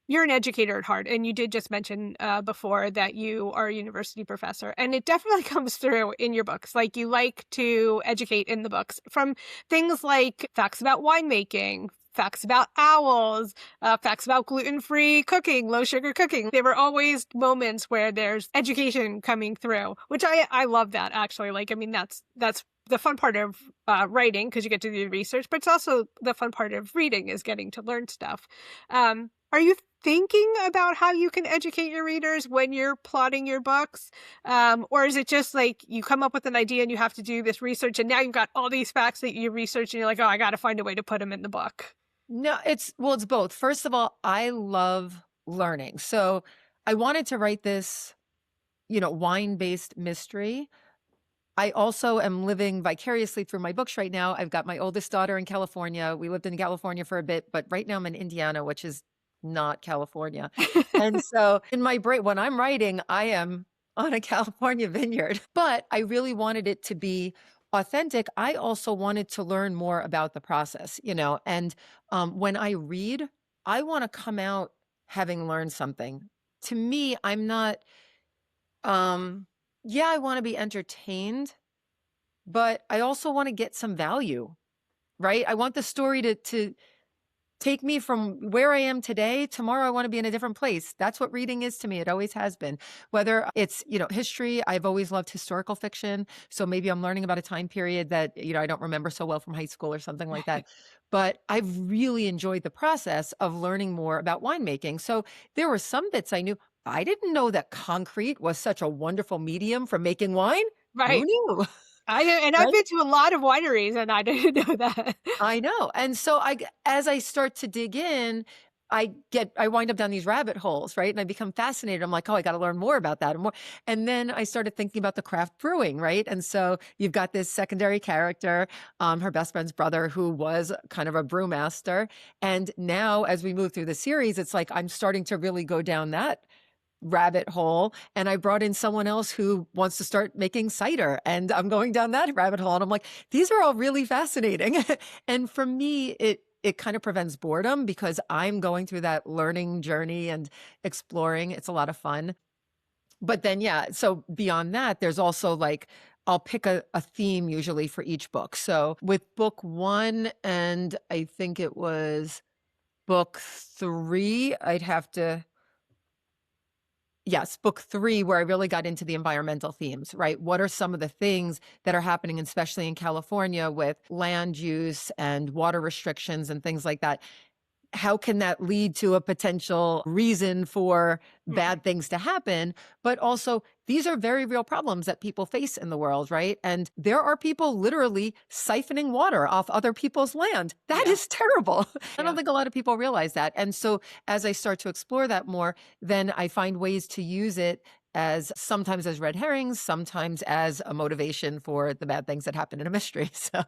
you're an educator at heart, and you did just mention before that you are a university professor, and it definitely comes through in your books. Like you like to educate in the books from things like facts about winemaking, facts about owls, facts about gluten-free cooking, low sugar cooking. There were always moments where there's education coming through, which I love that actually. Like, I mean, that's the fun part of writing because you get to do the research, but it's also the fun part of reading is getting to learn stuff. Are you thinking about how you can educate your readers when you're plotting your books? Or is it just like you come up with an idea and you have to do this research and now you've got all these facts that you research and you're like, oh, I got to find a way to put them in the book? No, it's both. First of all, I love learning. So I wanted to write this, wine-based mystery. I also am living vicariously through my books right now. I've got my oldest daughter in California. We lived in California for a bit, but right now I'm in Indiana, which is not California. And so in my break, when I'm writing, I am on a California vineyard, but I really wanted it to be authentic. I also wanted to learn more about the process, and when I read, I want to come out having learned something. To me, I'm not, yeah, I want to be entertained, but I also want to get some value, right? I want the story to take me from where I am today. Tomorrow, I want to be in a different place. That's what reading is to me. It always has been. Whether it's, history, I've always loved historical fiction. So maybe I'm learning about a time period that, I don't remember so well from high school or something like that. But I've really enjoyed the process of learning more about winemaking. So there were some bits I knew. I didn't know that concrete was such a wonderful medium for making wine. Who Right. knew? I've Right? been to a lot of wineries and I didn't know that. I know. And so as I start to dig in, I wind up down these rabbit holes, right? And I become fascinated. I'm like, oh, I got to learn more about that and more. And then I started thinking about the craft brewing, right? And so you've got this secondary character, her best friend's brother, who was kind of a brewmaster. And now as we move through the series, it's like I'm starting to really go down that rabbit hole. And I brought in someone else who wants to start making cider, and I'm going down that rabbit hole. And I'm like, these are all really fascinating. And for me, it kind of prevents boredom because I'm going through that learning journey and exploring. It's a lot of fun. But then, yeah, so beyond that, there's also like, I'll pick a theme usually for each book. So with book one, and I think it was book three, Yes, book three, where I really got into the environmental themes, right? What are some of the things that are happening, especially in California with land use and water restrictions and things like that? How can that lead to a potential reason for Mm. bad things to happen? But also, these are very real problems that people face in the world, right? And there are people literally siphoning water off other people's land. That Yeah. is terrible. I don't Yeah. think a lot of people realize that. And so, as I start to explore that more, then I find ways to use it as sometimes as red herrings, sometimes as a motivation for the bad things that happen in a mystery. So,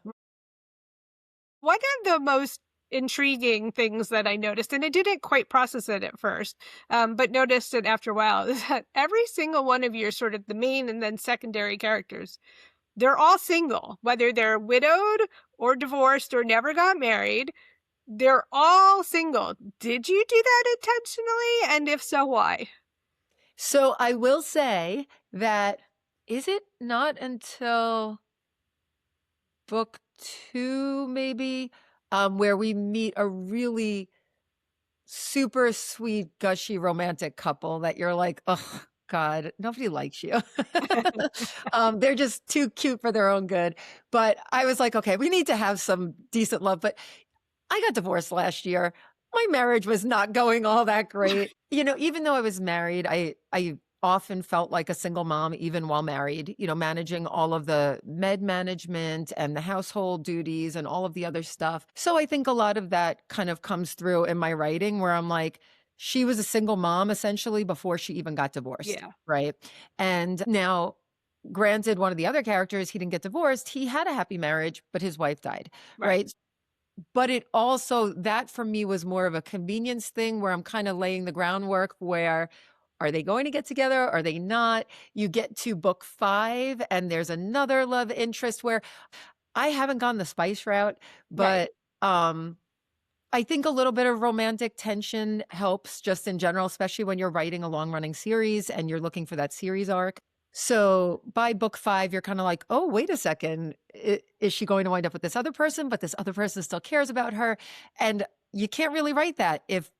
One of the most intriguing things that I noticed, and I didn't quite process it at first, but noticed it after a while, is that every single one of your sort of the main and then secondary characters, they're all single, whether they're widowed or divorced or never got married. They're all single. Did you do that intentionally? And if so, why? so I will say that is it not until book two, maybe, where we meet a really super sweet, gushy, romantic couple that you're like, oh, God, nobody likes you. They're just too cute for their own good. But I was like, okay, we need to have some decent love. But I got divorced last year. My marriage was not going all that great. Even though I was married, I often felt like a single mom, even while married, managing all of the med management and the household duties and all of the other stuff. So I think a lot of that kind of comes through in my writing where I'm like, she was a single mom essentially before she even got divorced. Yeah, Right. And now, granted, one of the other characters, he didn't get divorced. He had a happy marriage, but his wife died. right. Right. But it also that for me was more of a convenience thing where I'm kind of laying the groundwork where are they going to get together? Are they not? You get to book five and there's another love interest where I haven't gone the spice route, Right. but um I think a little bit of romantic tension helps just in general, especially when you're writing a long running series and you're looking for that series arc. So by book 5, you're kind of like, oh, wait a second. Is she going to wind up with this other person? But this other person still cares about her. And you can't really write that if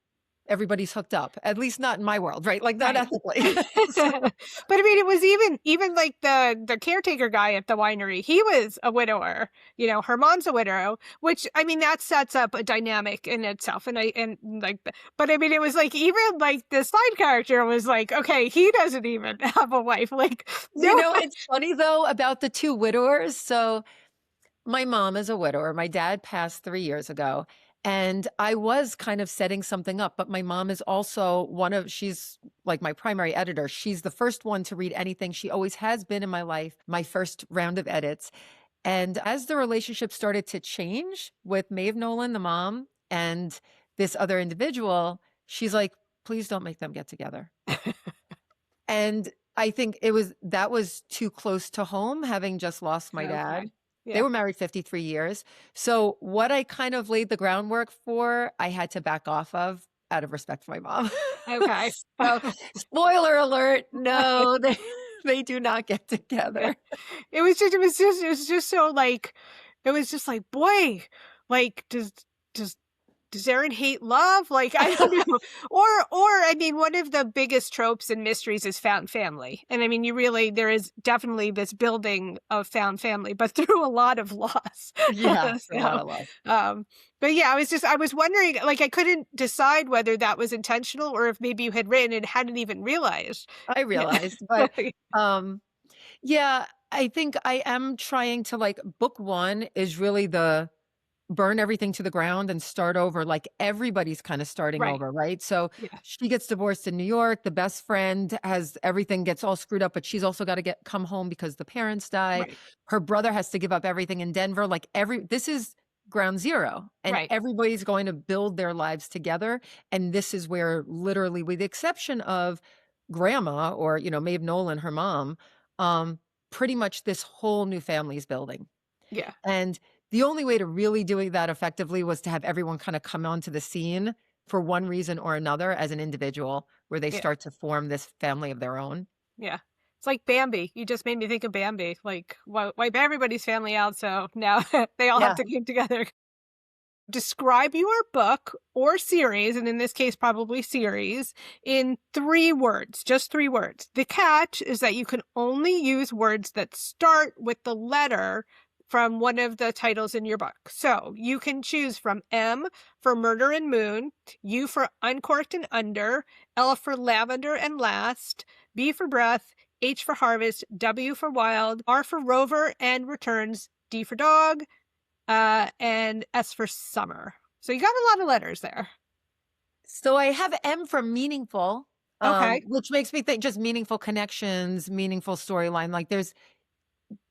everybody's hooked up, at least not in my world, right? Like not Right. ethically. So, But I mean, it was even like the caretaker guy at the winery, he was a widower. Her mom's a widow, which I mean that sets up a dynamic in itself. And like, but I mean, it was like even like the side character was like, okay, he doesn't even have a wife. Like, no, it's funny though about the 2 widowers. So my mom is a widower. My dad passed 3 years ago. And I was kind of setting something up, but my mom is also she's like my primary editor. She's the first one to read anything. She always has been in my life, my first round of edits. And as the relationship started to change with Maeve Nolan, the mom, and this other individual, she's like, please don't make them get together. And I think that was too close to home, having just lost my okay, dad. They yeah, were married 53 years. So what I kind of laid the groundwork for, I had to back off of out of respect for my mom. okay. So spoiler alert, no, they do not get Yeah. together. It was just so like, it was just like, boy, like, does does Erin hate love? Like, I don't know. Or I mean, one of the biggest tropes and mysteries is found family. And I mean, there is definitely this building of found family, but through a lot of loss. Yeah, for a lot So, of love. um, but yeah, I was wondering, like, I couldn't decide whether that was intentional or if maybe you had written and hadn't even realized. I Yeah. realized, but um yeah, I think I am trying to like book 1 is really the burn everything to the ground and start over, like everybody's kind of starting Right. over, right? So Yeah. she gets divorced in New York, the best friend has everything gets all screwed up, but she's also got to come home because the parents die. Right. Her brother has to give up everything in Denver. Like this is ground zero and Right. everybody's going to build their lives together. And this is where literally, with the exception of grandma or, Maeve Nolan, her mom, um, pretty much this whole new family is building. Yeah. And the only way to really doing that effectively was to have everyone kind of come onto the scene for one reason or another as an individual, where they Yeah. start to form this family of their own. Yeah. It's like Bambi. You just made me think of Bambi. Like, wipe everybody's family out, so now they all have Yeah. to come together. Describe your book or series, and in this case, probably series, in 3 words, just 3 words. The catch is that you can only use words that start with the letter from one of the titles in your book. So you can choose from M for Murder and Moon, U for Uncorked and Under, L for Lavender and Last, B for Breath, H for Harvest, W for Wild, R for Rover and Returns, D for Dog, and S for Summer. So you got a lot of letters there. So I have M for meaningful, Okay. which makes me think just meaningful connections, meaningful storyline. Like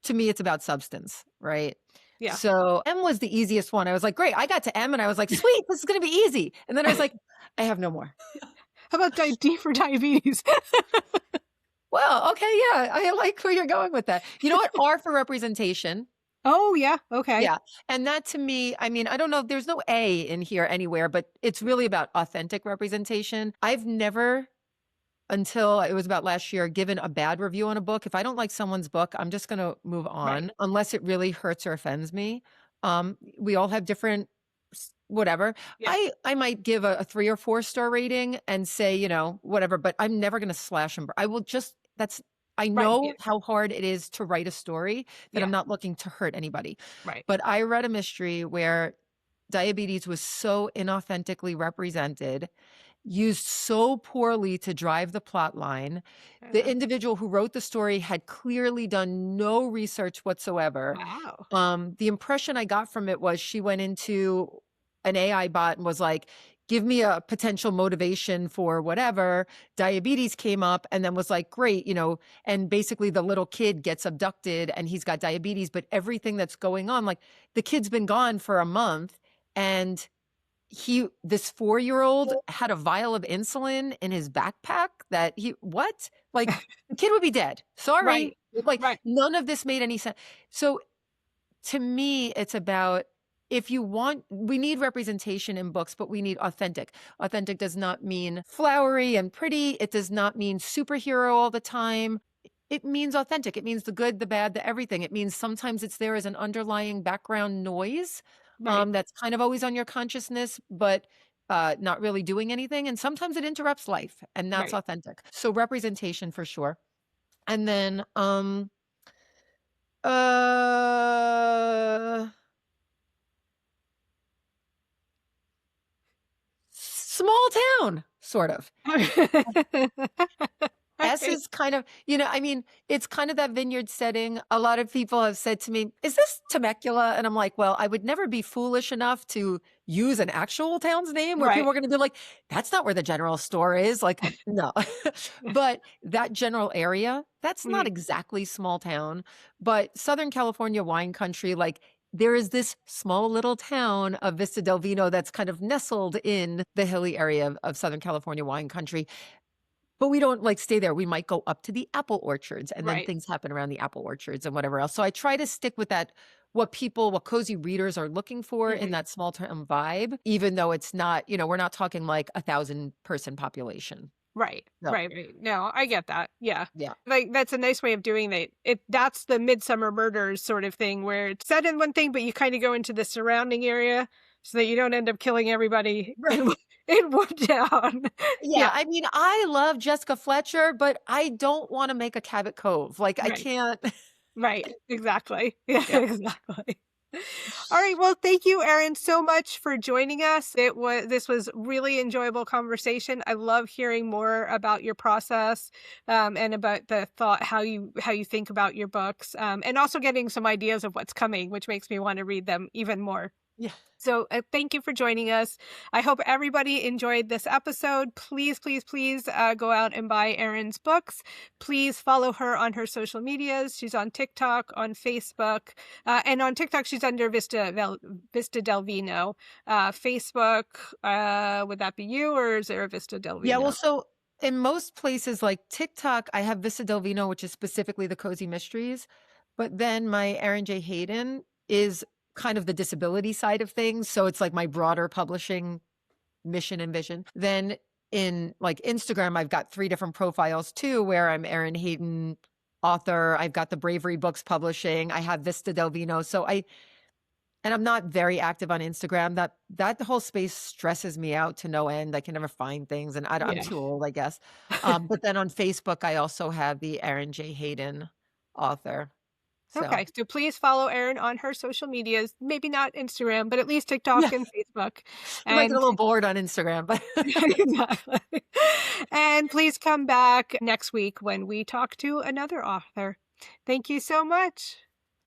to me, it's about substance, right? Yeah. So M was the easiest one. I was like, great, I got to M and I was like, sweet, this is going to be easy. And then I was like, I have no more. How about D for diabetes? Well, okay, yeah, I like where you're going with that. You know what? R for representation. Oh, yeah. Okay. Yeah. And that to me, I mean, I don't know, there's no A in here anywhere, but it's really about authentic representation. I've never, until it was about last year, given a bad review on a book. If I don't like someone's book, I'm just going to move Right. on unless it really hurts or offends me. We all have different whatever. Yeah. I might give a 3 or 4 star rating and say, whatever, but I'm never going to slash and I will just, I Right. Yeah. know how hard it is to write a story that Yeah. I'm not looking to hurt anybody. Right. But I read a mystery where diabetes was so inauthentically represented, used so poorly to drive the plot line. The Uh, individual who wrote the story had clearly done no research whatsoever. wow. The impression I got from it was she went into an AI bot and was like, give me a potential motivation for whatever. Diabetes came up and then was like, great, and basically the little kid gets abducted and he's got diabetes, but everything that's going on, like the kid's been gone for a month and this 4-year-old had a vial of insulin in his backpack what? Like the kid would be dead. Sorry. Right. Like Right. none of this made any sense. So to me, it's about if you want, we need representation in books, but we need authentic. Authentic does not mean flowery and pretty. It does not mean superhero all the time. It means authentic. It means the good, the bad, the everything. It means sometimes it's there as an underlying background noise, Right. that's kind of always on your consciousness, but not really doing anything. And sometimes it interrupts life, and that's Right. authentic. So representation for sure. And then uh small town, sort of. S Right. is kind of, I mean, it's kind of that vineyard setting. A lot of people have said to me, "Is this Temecula?" And I'm like, "Well, I would never be foolish enough to use an actual town's name where Right. people are gonna be like, 'That's not where the general store is.'" Like, no. But that general area, that's not Mm, exactly small town, but Southern California wine country, like, there is this small little town of Vista del Vino that's kind of nestled in the hilly area of Southern California wine country. But we don't, like, stay there. We might go up to the apple orchards, and then right. things happen around the apple orchards and whatever else. So I try to stick with that, what cozy readers are looking for in Mhm. that small town vibe, even though it's not, we're not talking like 1,000-person population. Right. No. Right, right. No, I get that. Yeah. Yeah. Like, that's a nice way of doing that. That's the Midsummer Murders sort of thing where it's set in one thing, but you kinda go into the surrounding area so that you don't end up killing everybody in Right. in one town. Yeah, Yeah. I mean, I love Jessica Fletcher, but I don't wanna make a Cabot Cove. Like, I Right. can't. Right. Exactly. Yeah, Yeah. exactly. All right. Well, thank you, Erin, so much for joining us. This was really enjoyable conversation. I love hearing more about your process, and about the thought how you think about your books, and also getting some ideas of what's coming, which makes me want to read them even more. Yeah. So, thank you for joining us. I hope everybody enjoyed this episode. Please, please, please go out and buy Erin's books. Please follow her on her social medias. She's on TikTok, on Facebook, and on TikTok, she's under Vista Del Vino. Facebook, would that be you, or is there a Vista Del Yeah, well, Vino? so in most places like TikTok, I have Vista del Vino, which is specifically the cozy mysteries. But then my Erin J. Hayden is kind of the disability side of things. So it's like my broader publishing mission and vision. Then in like Instagram, I've got 3 different profiles too, where I'm Erin Hayden author. I've got the Bravery Books publishing. I have Vista del Vino. And I'm not very active on Instagram. That whole space stresses me out to no end. I can never find things, and I'm Yeah. too old, I guess. But then on Facebook, I also have the Erin J. Hayden author. So Okay, so please follow Erin on her social medias. Maybe not Instagram, but at least yeah, TikTok and Facebook. you might get a And little bored on Instagram, but exactly. And please come back next week when we talk to another author. Thank you so much.